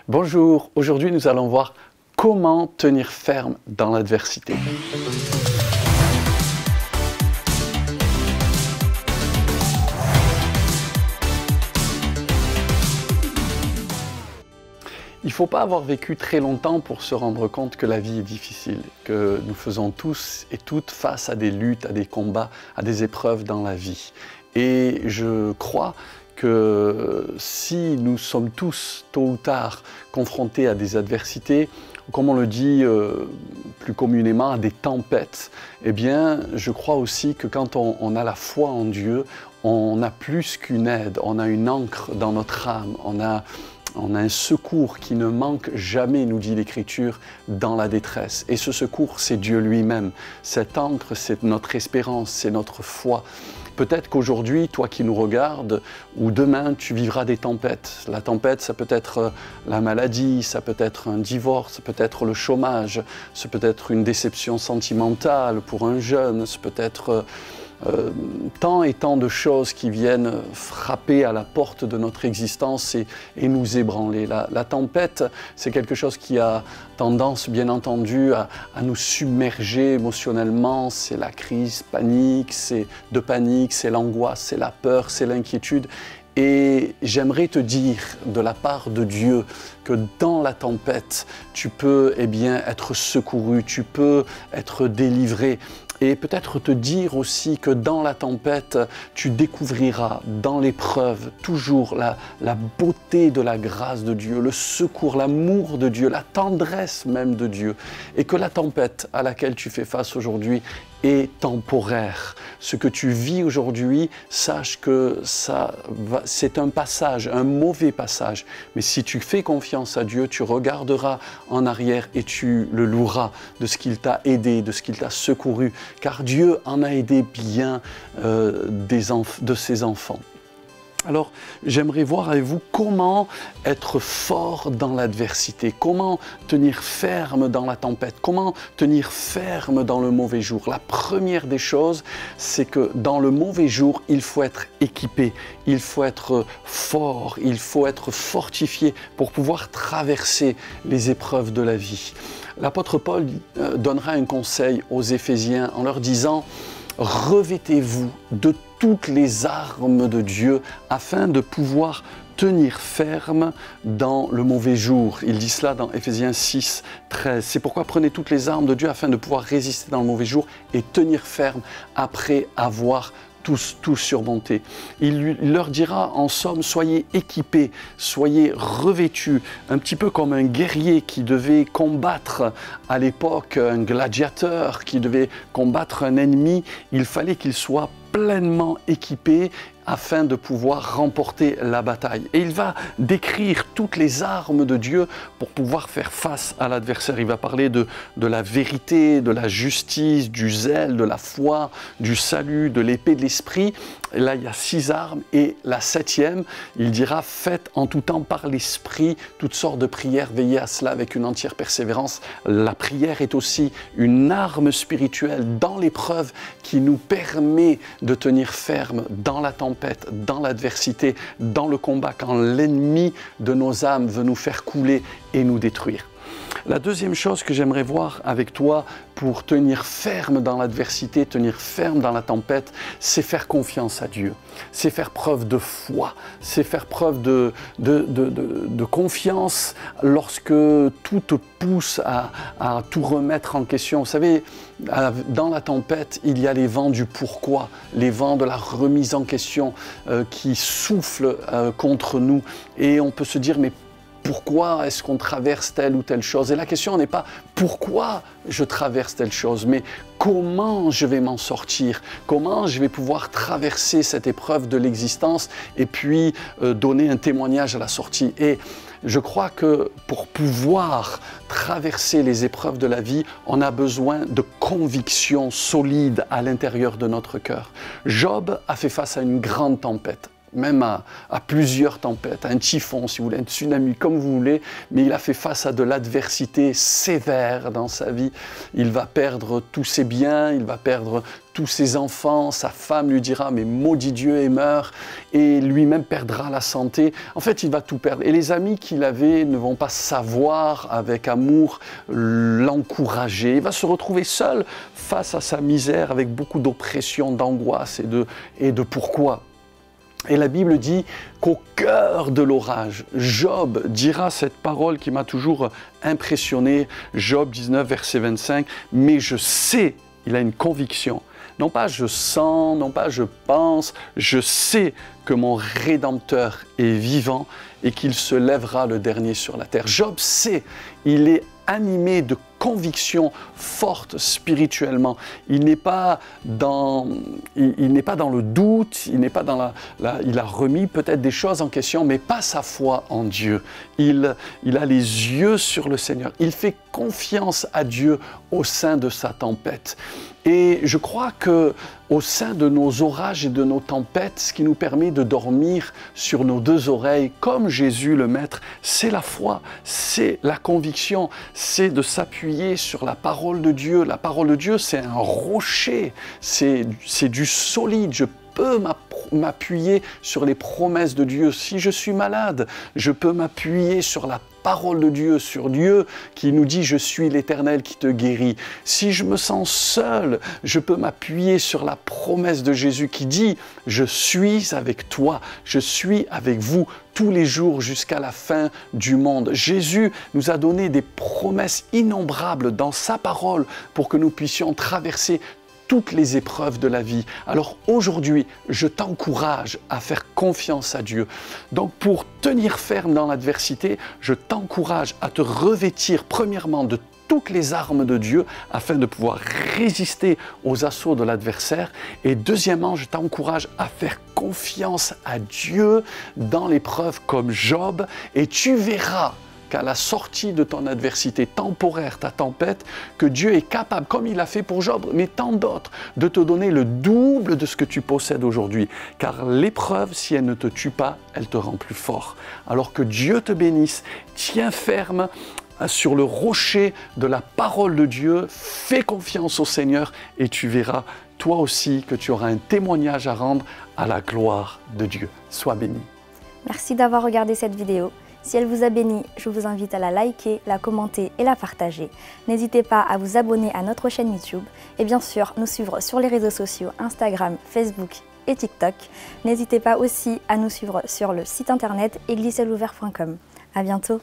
Bonjour, aujourd'hui nous allons voir comment tenir ferme dans l'adversité. Il ne faut pas avoir vécu très longtemps pour se rendre compte que la vie est difficile, que nous faisons tous et toutes face à des luttes, à des combats, à des épreuves dans la vie. Et je crois que si nous sommes tous, tôt ou tard, confrontés à des adversités, comme on le dit plus communément, à des tempêtes, eh bien, je crois aussi que quand on a la foi en Dieu, on a plus qu'une aide, on a une ancre dans notre âme, on a un secours qui ne manque jamais, nous dit l'Écriture, dans la détresse. Et ce secours, c'est Dieu lui-même. Cette ancre, c'est notre espérance, c'est notre foi. Peut-être qu'aujourd'hui, toi qui nous regardes, ou demain, tu vivras des tempêtes. La tempête, ça peut être la maladie, ça peut être un divorce, ça peut être le chômage, ça peut être une déception sentimentale pour un jeune, ça peut être tant et tant de choses qui viennent frapper à la porte de notre existence et nous ébranler. La tempête, c'est quelque chose qui a tendance, bien entendu, à nous submerger émotionnellement. C'est la crise panique, c'est l'angoisse, c'est la peur, c'est l'inquiétude. Et j'aimerais te dire de la part de Dieu que dans la tempête, tu peux être secouru, tu peux être délivré. Et peut-être te dire aussi que dans la tempête, tu découvriras dans l'épreuve toujours la beauté de la grâce de Dieu, le secours, l'amour de Dieu, la tendresse même de Dieu. Et que la tempête à laquelle tu fais face aujourd'hui est temporaire. Ce que tu vis aujourd'hui, sache que c'est un passage, un mauvais passage. Mais si tu fais confiance à Dieu, tu regarderas en arrière et tu le loueras de ce qu'il t'a aidé, de ce qu'il t'a secouru. Car Dieu en a aidé bien de ses enfants. Alors, j'aimerais voir avec vous comment être fort dans l'adversité, comment tenir ferme dans la tempête, comment tenir ferme dans le mauvais jour. La première des choses, c'est que dans le mauvais jour, il faut être équipé, il faut être fort, il faut être fortifié pour pouvoir traverser les épreuves de la vie. L'apôtre Paul donnera un conseil aux Éphésiens en leur disant « Revêtez-vous de toutes les armes de Dieu afin de pouvoir tenir ferme dans le mauvais jour. » Il dit cela dans Éphésiens 6, 13. C'est pourquoi prenez toutes les armes de Dieu afin de pouvoir résister dans le mauvais jour et tenir ferme après avoir tout surmonté. Il leur dira en somme, soyez équipés, soyez revêtus, un petit peu comme un guerrier qui devait combattre à l'époque, un gladiateur qui devait combattre un ennemi, il fallait qu'il soit pleinement équipé afin de pouvoir remporter la bataille. Et il va décrire toutes les armes de Dieu pour pouvoir faire face à l'adversaire. Il va parler de la vérité, de la justice, du zèle, de la foi, du salut, de l'épée de l'esprit. Et là, il y a 6 armes. Et la 7e, il dira « Faites en tout temps par l'esprit toutes sortes de prières, veillez à cela avec une entière persévérance. » La prière est aussi une arme spirituelle dans l'épreuve qui nous permet de tenir ferme dans la tempête, dans l'adversité, dans le combat, quand l'ennemi de nos âmes veut nous faire couler et nous détruire. La deuxième chose que j'aimerais voir avec toi pour tenir ferme dans l'adversité, tenir ferme dans la tempête, c'est faire confiance à Dieu. C'est faire preuve de foi, c'est faire preuve de confiance lorsque tout te pousse à tout remettre en question. Vous savez, dans la tempête, il y a les vents du pourquoi, les vents de la remise en question qui soufflent contre nous. Et on peut se dire, mais pourquoi est-ce qu'on traverse telle ou telle chose? Et la question n'est pas pourquoi je traverse telle chose, mais comment je vais m'en sortir, comment je vais pouvoir traverser cette épreuve de l'existence et puis donner un témoignage à la sortie. Et je crois que pour pouvoir traverser les épreuves de la vie, on a besoin de convictions solides à l'intérieur de notre cœur. Job a fait face à une grande tempête. même à plusieurs tempêtes, à un typhon, si vous voulez, un tsunami, comme vous voulez, mais il a fait face à de l'adversité sévère dans sa vie. Il va perdre tous ses biens, il va perdre tous ses enfants, sa femme lui dira « mais maudit Dieu et meurt », et lui-même perdra la santé. En fait, il va tout perdre. Et les amis qu'il avait ne vont pas savoir, avec amour, l'encourager. Il va se retrouver seul face à sa misère, avec beaucoup d'oppression, d'angoisse et de pourquoi. Et la Bible dit qu'au cœur de l'orage, Job dira cette parole qui m'a toujours impressionné, Job 19, verset 25, « Mais je sais », il a une conviction, non pas je sens, non pas je pense, je sais que mon Rédempteur est vivant et qu'il se lèvera le dernier sur la terre. Job sait, il est animé de conviction forte spirituellement. Il n'est pas dans le doute, il n'est pas dans il a remis peut-être des choses en question, mais pas sa foi en Dieu. Il a les yeux sur le Seigneur. Il fait confiance à Dieu au sein de sa tempête. Et je crois que au sein de nos orages et de nos tempêtes, ce qui nous permet de dormir sur nos deux oreilles, comme Jésus le Maître, c'est la foi, c'est la conviction, c'est de s'appuyer sur la parole de Dieu. La parole de Dieu, c'est un rocher, c'est du solide. Je peux m'appuyer sur les promesses de Dieu. Si je suis malade, je peux m'appuyer sur la parole de Dieu, sur Dieu qui nous dit « Je suis l'Éternel qui te guérit ». Si je me sens seul, je peux m'appuyer sur la promesse de Jésus qui dit « Je suis avec toi, je suis avec vous tous les jours jusqu'à la fin du monde ». Jésus nous a donné des promesses innombrables dans sa parole pour que nous puissions traverser toutes les épreuves de la vie. Alors aujourd'hui, je t'encourage à faire confiance à Dieu. Donc pour tenir ferme dans l'adversité, je t'encourage à te revêtir premièrement de toutes les armes de Dieu afin de pouvoir résister aux assauts de l'adversaire. Et deuxièmement, je t'encourage à faire confiance à Dieu dans l'épreuve comme Job et tu verras qu'à la sortie de ton adversité temporaire, ta tempête, que Dieu est capable, comme il a fait pour Job, mais tant d'autres, de te donner le double de ce que tu possèdes aujourd'hui. Car l'épreuve, si elle ne te tue pas, elle te rend plus fort. Alors que Dieu te bénisse, tiens ferme sur le rocher de la parole de Dieu, fais confiance au Seigneur et tu verras toi aussi que tu auras un témoignage à rendre à la gloire de Dieu. Sois béni. Merci d'avoir regardé cette vidéo. Si elle vous a béni, je vous invite à la liker, la commenter et la partager. N'hésitez pas à vous abonner à notre chaîne YouTube et bien sûr nous suivre sur les réseaux sociaux Instagram, Facebook et TikTok. N'hésitez pas aussi à nous suivre sur le site internet égliselouvert.com. À bientôt.